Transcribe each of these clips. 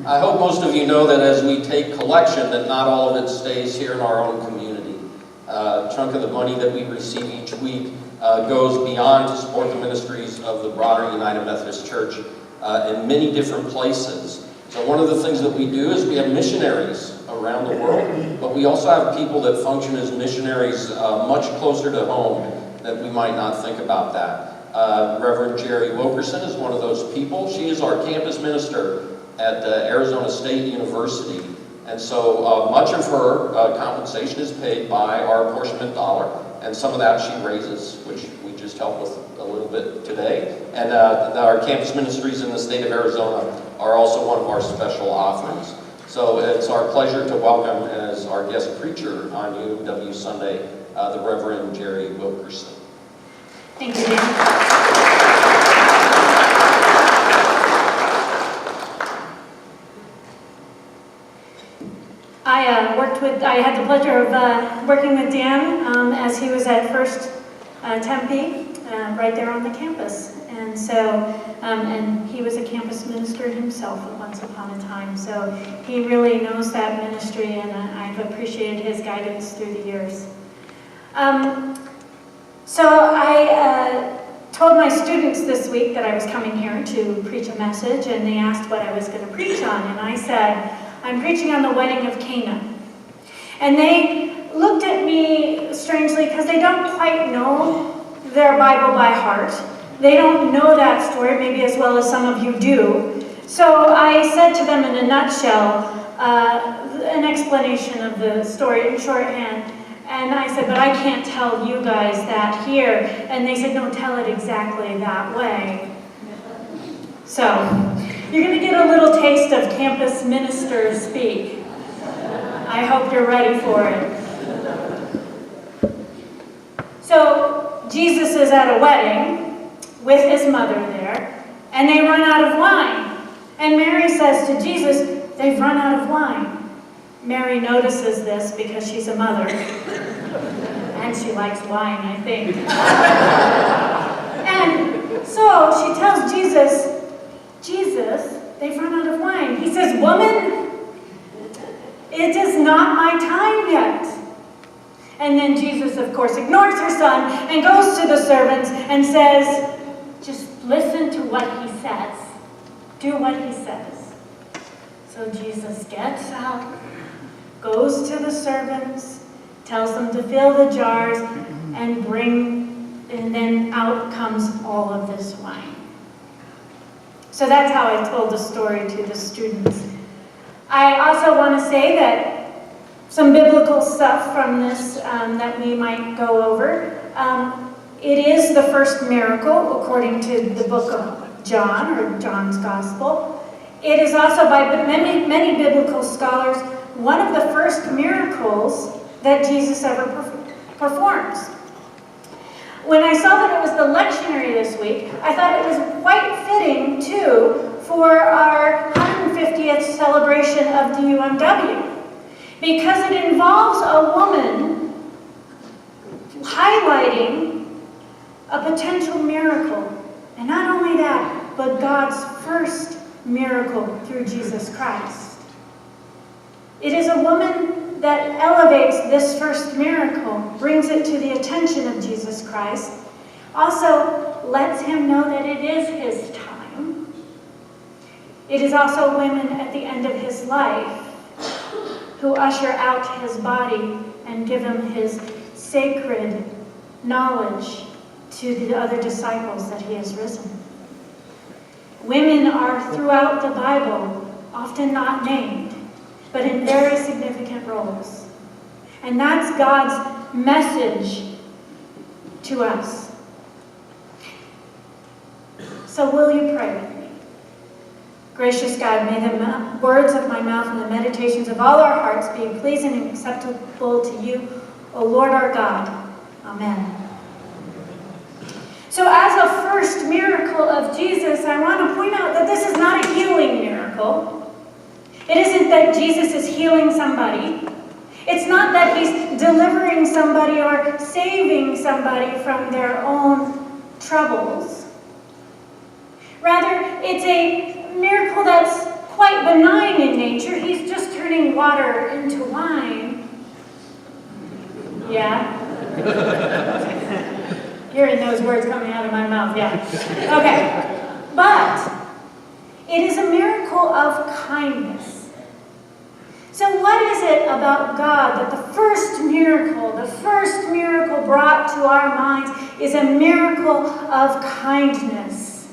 I hope most of you know that as we take collection, that not all of it stays here in our own community. A chunk of the money that we receive each week goes beyond to support the ministries of the broader United Methodist Church in many different places. So one of the things that we do is we have missionaries around the world, but we also have people that function as missionaries much closer to home that we might not think about that. Reverend Jeri Wilkerson is one of those people. She is our campus minister at Arizona State University. And so much of her compensation is paid by our apportionment dollar, and some of that she raises, which we just helped with a little bit today. And our campus ministries in the state of Arizona are also one of our special offerings. So it's our pleasure to welcome as our guest preacher on UMW Sunday, the Reverend Jeri Wilkerson. Thank you, Dan. I had the pleasure of working with Dan as he was at First Tempe, right there on the campus. And so, and he was a campus minister himself once upon a time. So he really knows that ministry, and I've appreciated his guidance through the years. So I told my students this week that I was coming here to preach a message, and they asked what I was going to preach on, and I said, I'm preaching on the wedding of Cana. And they looked at me strangely because they don't quite know their Bible by heart. They don't know that story maybe as well as some of you do. So I said to them in a nutshell, an explanation of the story in shorthand. And I said, but I can't tell you guys that here. And they said, no, tell it exactly that way. So you're going to get a little taste of campus ministers speak. I hope you're ready for it. So Jesus is at a wedding with his mother there, and they run out of wine. And Mary says to Jesus, they've run out of wine. Mary notices this because she's a mother. And she likes wine, I think. And so she tells Jesus, they've run out of wine. He says, woman, it is not my time yet. And then Jesus, of course, ignores her son and goes to the servants and says, just listen to what he says. Do what he says. So Jesus gets up, goes to the servants, tells them to fill the jars and then out comes all of this wine. So that's how I told the story to the students. I also want to say that some biblical stuff from this that we might go over. It is the first miracle according to the book of John, or John's Gospel. It is also by many biblical scholars one of the first miracles that Jesus ever performs. When I saw that it was the lectionary this week, I thought it was quite fitting, too, for our 150th celebration of the UMW, because it involves a woman highlighting a potential miracle. And not only that, but God's first miracle through Jesus Christ. It is a woman that elevates this first miracle, brings it to the attention of Jesus Christ, also lets him know that it is his time. It is also women at the end of his life who usher out his body and give him his sacred knowledge to the other disciples that he has risen. Women are throughout the Bible often not named, but in very significant roles. And that's God's message to us. So will you pray with me? Gracious God, may the words of my mouth and the meditations of all our hearts be pleasing and acceptable to you, O Lord our God. Amen. So as a first miracle of Jesus, I want to point out that this is not a healing miracle. It isn't that Jesus is healing somebody. It's not that he's delivering somebody or saving somebody from their own troubles. Rather, it's a miracle that's quite quite benign in nature. He's just turning water into wine. Yeah? Hearing those words coming out of my mouth, yeah. Okay. But it is a miracle of kindness. So what is it about God that the first miracle brought to our minds is a miracle of kindness?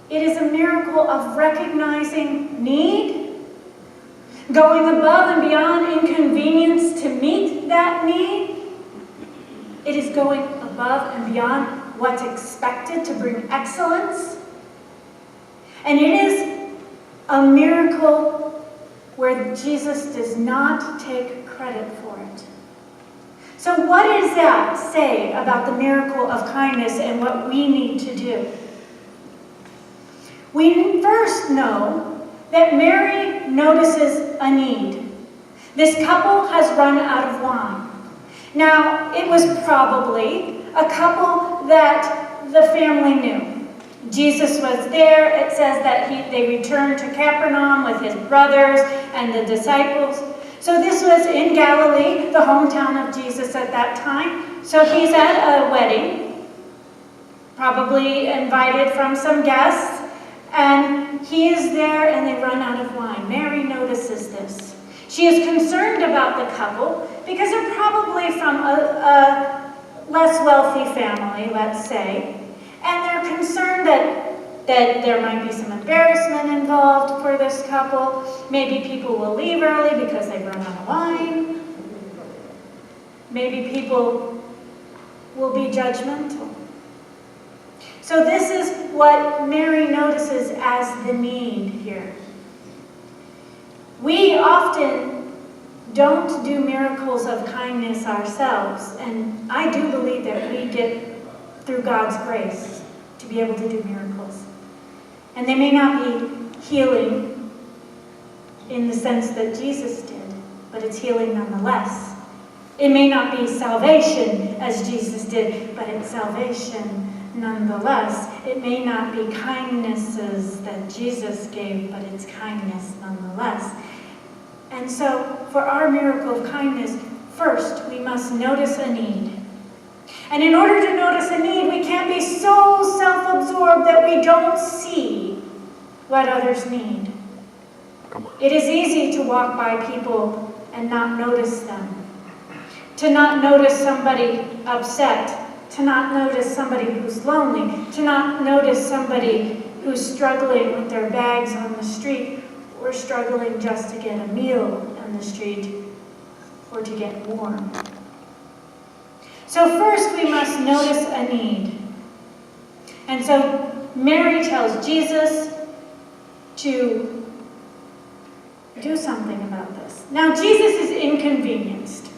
It is a miracle of recognizing need, going above and beyond inconvenience to meet that need. It is going above and beyond what's expected to bring excellence. And it is a miracle where Jesus does not take credit for it. So what does that say about the miracle of kindness and what we need to do? We first know that Mary notices a need. This couple has run out of wine. Now, it was probably a couple that the family knew. Jesus was there. It says that they returned to Capernaum with his brothers and the disciples. So this was in Galilee, the hometown of Jesus at that time. So he's at a wedding, probably invited from some guests, and he is there and they run out of wine. Mary notices this. She is concerned about the couple because they're probably from a less wealthy family, let's say, and they're concerned that there might be some embarrassment involved for this couple. Maybe people will leave early because they've run out of wine. Maybe people will be judgmental. So this is what Mary notices as the need here. We often don't do miracles of kindness ourselves, and I do believe that we get through God's grace to be able to do miracles. And they may not be healing in the sense that Jesus did, but it's healing nonetheless. It may not be salvation as Jesus did, but it's salvation nonetheless. It may not be kindnesses that Jesus gave, but it's kindness nonetheless. And so, for our miracle of kindness, first we must notice a need. And in order to notice a need, we can't be so self-absorbed that we don't see what others need. It is easy to walk by people and not notice them. To not notice somebody upset. To not notice somebody who's lonely. To not notice somebody who's struggling with their bags on the street, or struggling just to get a meal on the street, or to get warm. So first we must notice a need. And so Mary tells Jesus to do something about this. Now Jesus is inconvenienced.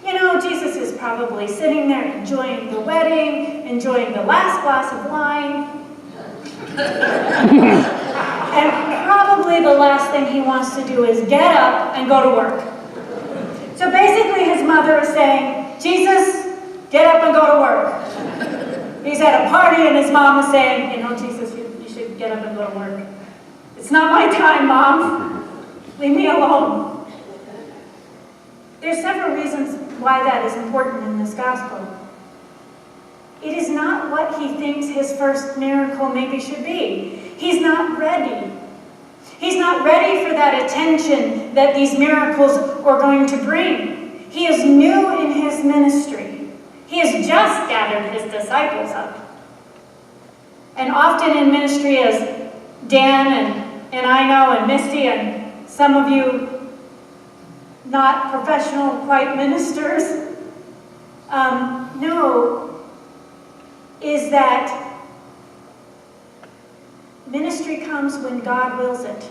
You know, Jesus is probably sitting there enjoying the wedding, enjoying the last glass of wine. And probably the last thing he wants to do is get up and go to work. So basically his mother is saying, Jesus, get up and go to work. He's at a party and his mom is saying, you know, Jesus, you should get up and go to work. It's not my time, Mom. Leave me alone. There's several reasons why that is important in this gospel. It is not what he thinks his first miracle maybe should be. He's not ready. He's not ready for that attention that these miracles are going to bring. He is new in his ministry. He has just gathered his disciples up. And often in ministry, as Dan and I know, and Misty, and some of you not professional quite ministers know, is that ministry comes when God wills it,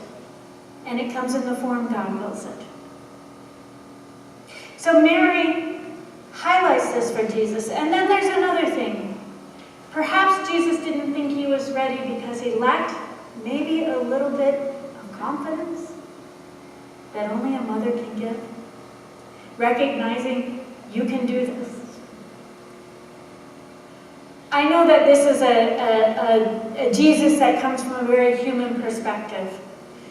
and it comes in the form God wills it. So Mary highlights this for Jesus. And then there's another thing. Perhaps Jesus didn't think he was ready because he lacked maybe a little bit of confidence that only a mother can give. Recognizing you can do this. I know that this is a Jesus that comes from a very human perspective,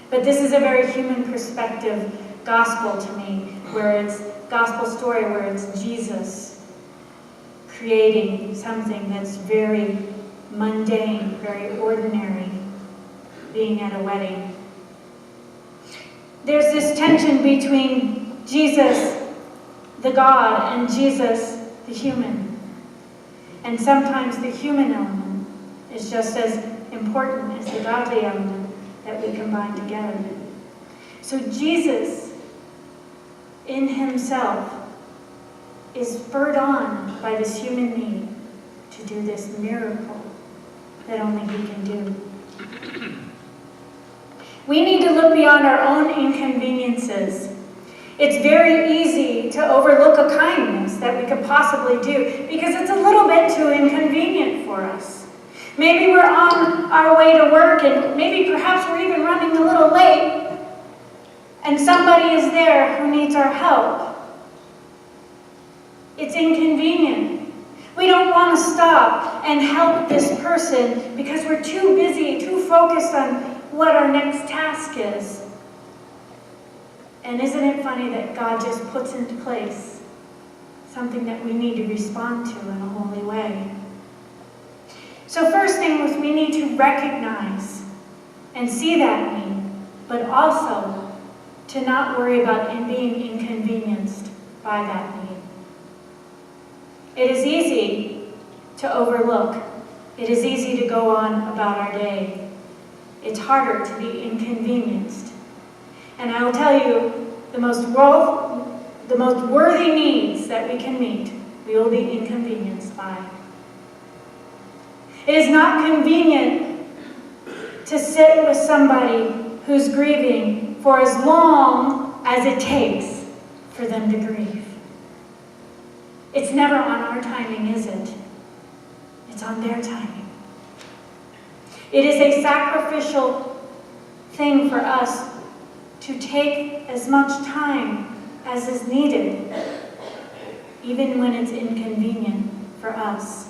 but this is a very human perspective gospel to me, where it's gospel story where it's Jesus creating something that's very mundane, very ordinary, being at a wedding. There's this tension between Jesus, the God, and Jesus, the human. And sometimes the human element is just as important as the godly element that we combine together. So Jesus, in himself, is spurred on by this human need to do this miracle that only he can do. We need to look beyond our own inconveniences. It's very easy to overlook a kindness that we could possibly do because it's a little bit too inconvenient for us. Maybe we're on our way to work and maybe perhaps we're even running a little late and somebody is there who needs our help. It's inconvenient. We don't want to stop and help this person because we're too busy, too focused on what our next task is. And isn't it funny that God just puts into place something that we need to respond to in a holy way? So first thing was we need to recognize and see that need, but also to not worry about being inconvenienced by that need. It is easy to overlook. It is easy to go on about our day. It's harder to be inconvenienced. And I will tell you, the most worthy needs that we can meet, we will be inconvenienced by. It is not convenient to sit with somebody who's grieving for as long as it takes for them to grieve. It's never on our timing, is it? It's on their timing. It is a sacrificial thing for us to take as much time as is needed, even when it's inconvenient for us.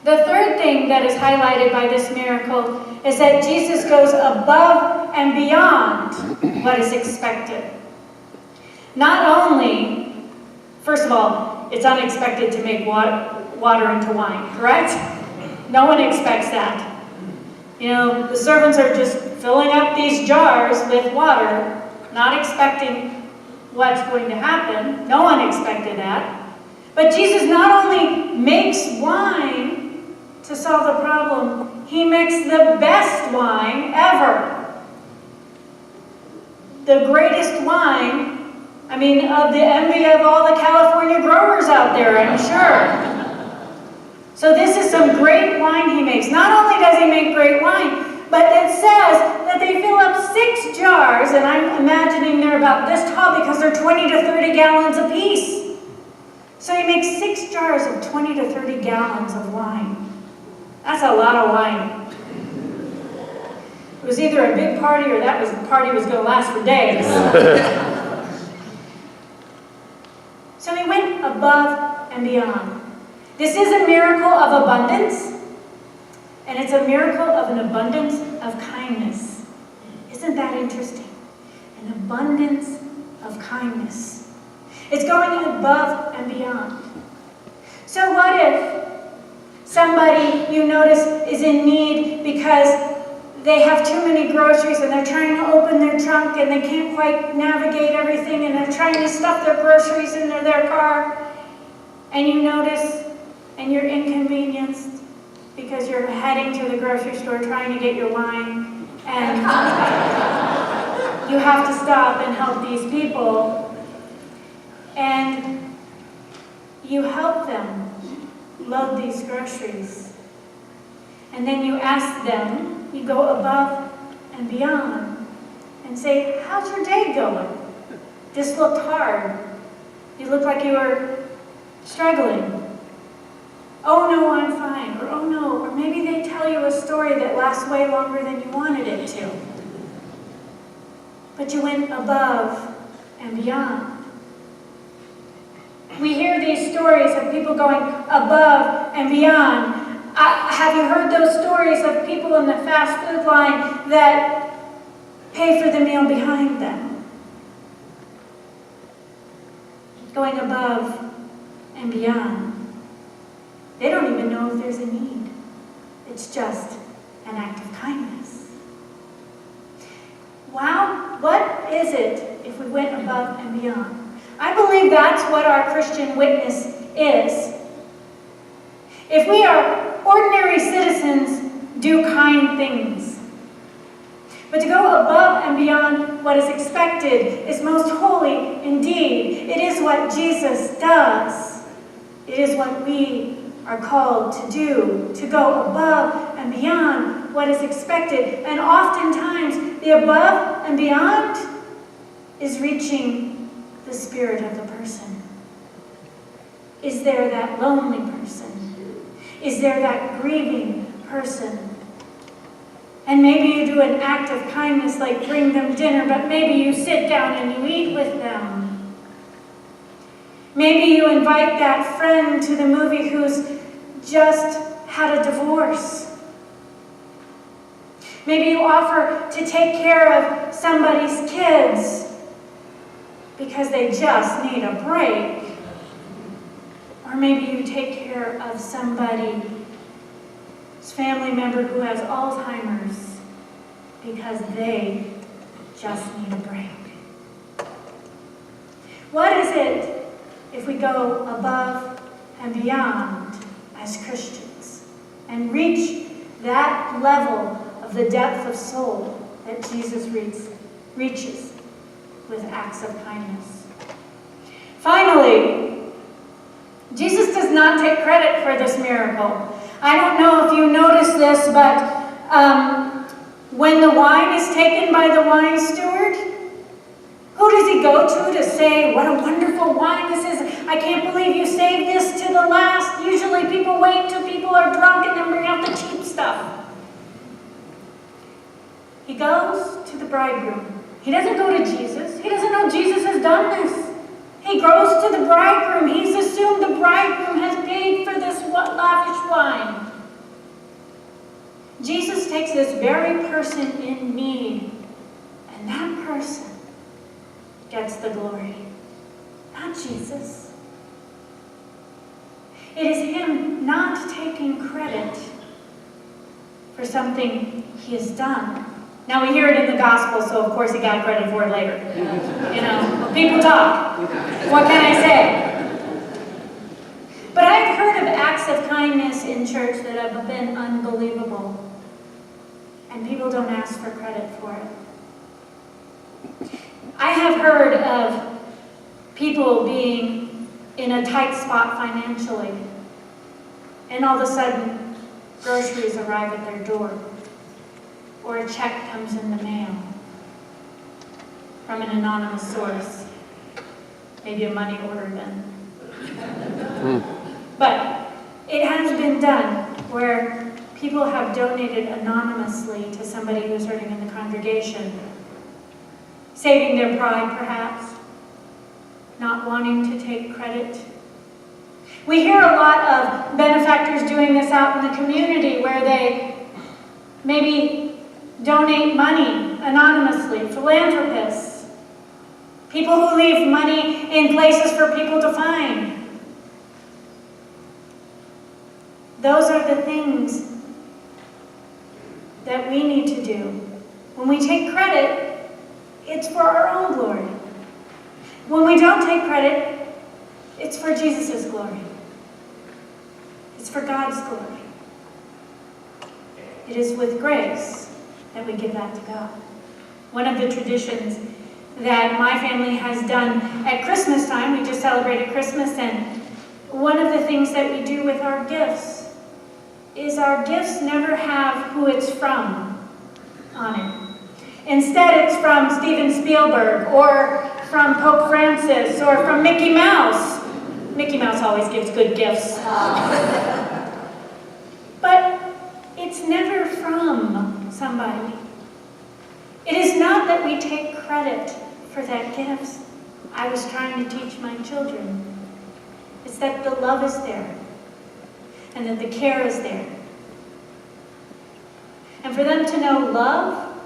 The third thing that is highlighted by this miracle is that Jesus goes above and beyond what is expected. Not only, first of all, it's unexpected to make water into wine, correct? No one expects that. You know, the servants are just filling up these jars with water, not expecting what's going to happen. No one expected that. But Jesus not only makes wine to solve the problem, he makes the best wine ever. The greatest wine, of the envy of all the California growers out there, I'm sure. So this is some great wine he makes. Not only does he make great wine, but it says that they fill up 6 jars, and I'm imagining they're about this tall because they're 20 to 30 gallons apiece. So he makes 6 jars of 20 to 30 gallons of wine. That's a lot of wine. It was either a big party or the party was going to last for days. So he went above and beyond. This is a miracle of abundance, and it's a miracle of an abundance of kindness. Isn't that interesting? An abundance of kindness. It's going above and beyond. So what if somebody you notice is in need because they have too many groceries and they're trying to open their trunk and they can't quite navigate everything and they're trying to stuff their groceries into their car, and you notice and you're inconvenienced because you're heading to the grocery store trying to get your wine, and you have to stop and help these people, and you help them load these groceries. And then you ask them, you go above and beyond, and say, how's your day going? This looked hard. You look like you were struggling. Oh no, I'm fine. Or oh no. Or maybe they tell you a story that lasts way longer than you wanted it to. But you went above and beyond. We hear these stories of people going above and beyond. Have you heard those stories of people in the fast food line that pay for the meal behind them? Going above and beyond. They don't even know if there's a need. It's just an act of kindness. Wow, what is it if we went above and beyond? I believe that's what our Christian witness is. If we are ordinary citizens, do kind things. But to go above and beyond what is expected is most holy indeed. It is what Jesus does. It is what we are called to do, to go above and beyond what is expected. And oftentimes, the above and beyond is reaching the spirit of the person. Is there that lonely person? Is there that grieving person? And maybe you do an act of kindness like bring them dinner, but maybe you sit down and you eat with them. Maybe you invite that friend to the movie who's just had a divorce. Maybe you offer to take care of somebody's kids because they just need a break. Or maybe you take care of somebody's family member who has Alzheimer's because they just need a break. What is it if we go above and beyond as Christians and reach that level of the depth of soul that Jesus reaches with acts of kindness? Finally, Jesus does not take credit for this miracle. I don't know if you noticed this, but when the wine is taken by the wine steward, who does he go to say, what a wonderful wine this is? I can't believe you saved this to the last. Usually people wait till people are drunk and then bring out the cheap stuff. He goes to the bridegroom. He doesn't go to Jesus. He doesn't know Jesus has done this. He goes to the bridegroom. He's assumed the bridegroom has paid for this lavish wine. Jesus takes this very person in need, and that person gets the glory, not Jesus. It is him not taking credit for something he has done. Now we hear it in the gospel, so of course he got credit for it later. You know, people talk. What can I say? But I've heard of acts of kindness in church that have been unbelievable, and people don't ask for credit for it. I have heard of people being in a tight spot financially, and all of a sudden, groceries arrive at their door, or a check comes in the mail from an anonymous source, maybe a money order then. But it has been done where people have donated anonymously to somebody who's hurting in the congregation, saving their pride perhaps, not wanting to take credit. We hear a lot of benefactors doing this out in the community where they maybe donate money anonymously, philanthropists, people who leave money in places for people to find. Those are the things that we need to do. When we take credit, it's for our own glory. When we don't take credit, it's for Jesus' glory. It's for God's glory. It is with grace that we give that to God. One of the traditions that my family has done at Christmas time, we just celebrated Christmas, and one of the things that we do with our gifts is our gifts never have who it's from on it. Instead, it's from Steven Spielberg, or from Pope Francis, or from Mickey Mouse. Mickey Mouse always gives good gifts. But it's never from somebody. It is not that we take credit for that gift. I was trying to teach my children It's that the love is there and that the care is there. And for them to know love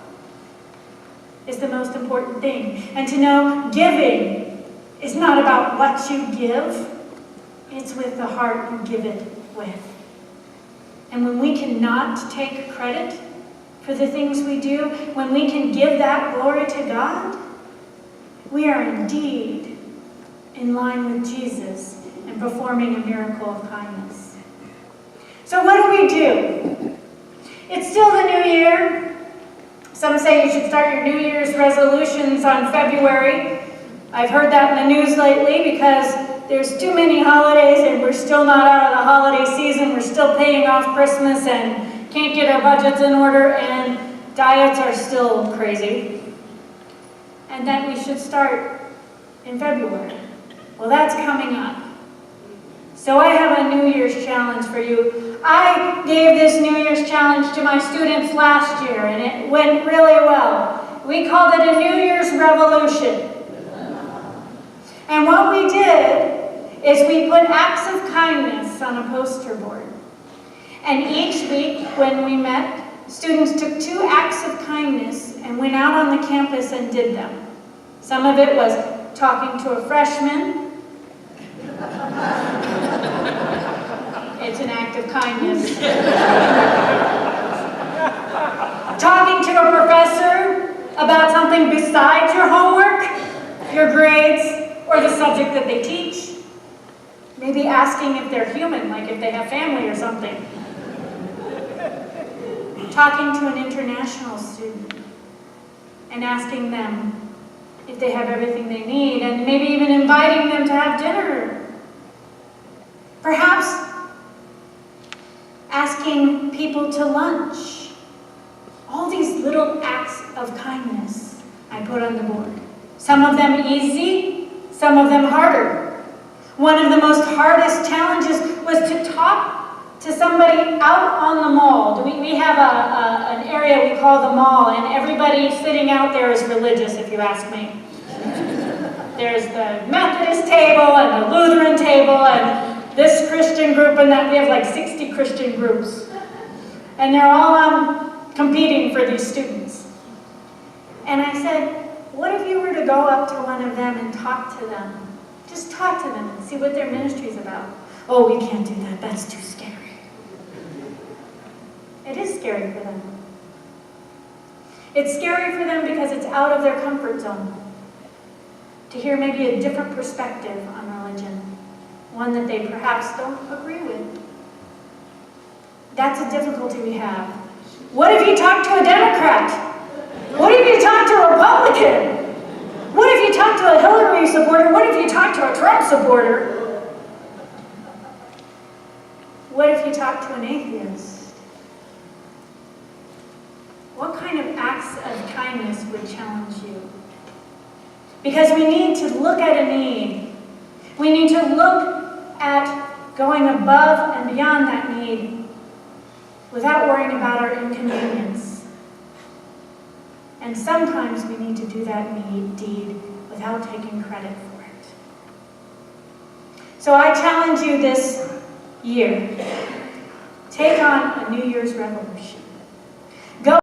is the most important thing. And to know giving is not about what you give, it's with the heart you give it with. And when we cannot take credit for the things we do, when we can give that glory to God, we are indeed in line with Jesus and performing a miracle of kindness. So what do? It's still the new year. Some say you should start your New Year's resolutions on February. I've heard that in the news lately because there's too many holidays and we're still not out of the holiday season. We're still paying off Christmas and can't get our budgets in order, and diets are still crazy. And that we should start in February. Well, that's coming up. So I have a New Year's challenge for you. I gave this New Year's challenge to my students last year, and it went really well. We called it a New Year's Revolution. And what we did is we put acts of kindness on a poster board. And each week when we met, students took 2 acts of kindness and went out on the campus and did them. Some of it was talking to a freshman. It's an act of kindness. Talking to a professor about something besides your homework, your grades, or the subject that they teach. Maybe asking if they're human, like if they have family or something. Talking to an international student and asking them if they have everything they need, and maybe even inviting them to have dinner. Perhaps asking people to lunch. All these little acts of kindness I put on the board. Some of them easy, some of them harder. One of the most hardest challenges was to talk to somebody out on the mall. We have an area we call the mall, and everybody sitting out there is religious, if you ask me. There's the Methodist table and the Lutheran table and this Christian group and that. We have like 60 Christian groups. And they're all competing for these students. And I said, what if you were to go up to one of them and talk to them? Just talk to them and see what their ministry is about. Oh, we can't do that. That's too scary. It is scary for them. It's scary for them because it's out of their comfort zone. To hear maybe a different perspective on religion, one that they perhaps don't agree with. That's a difficulty we have. What if you talk to a Democrat? What if you talk to a Republican? What if you talk to a Hillary supporter? What if you talk to a Trump supporter? What if you talk to an atheist? What kind of acts of kindness would challenge you? Because we need to look at a need. We need to look at going above and beyond that need without worrying about our inconvenience. And sometimes we need to do that deed without taking credit for it. So I challenge you this year, take on a New Year's revolution.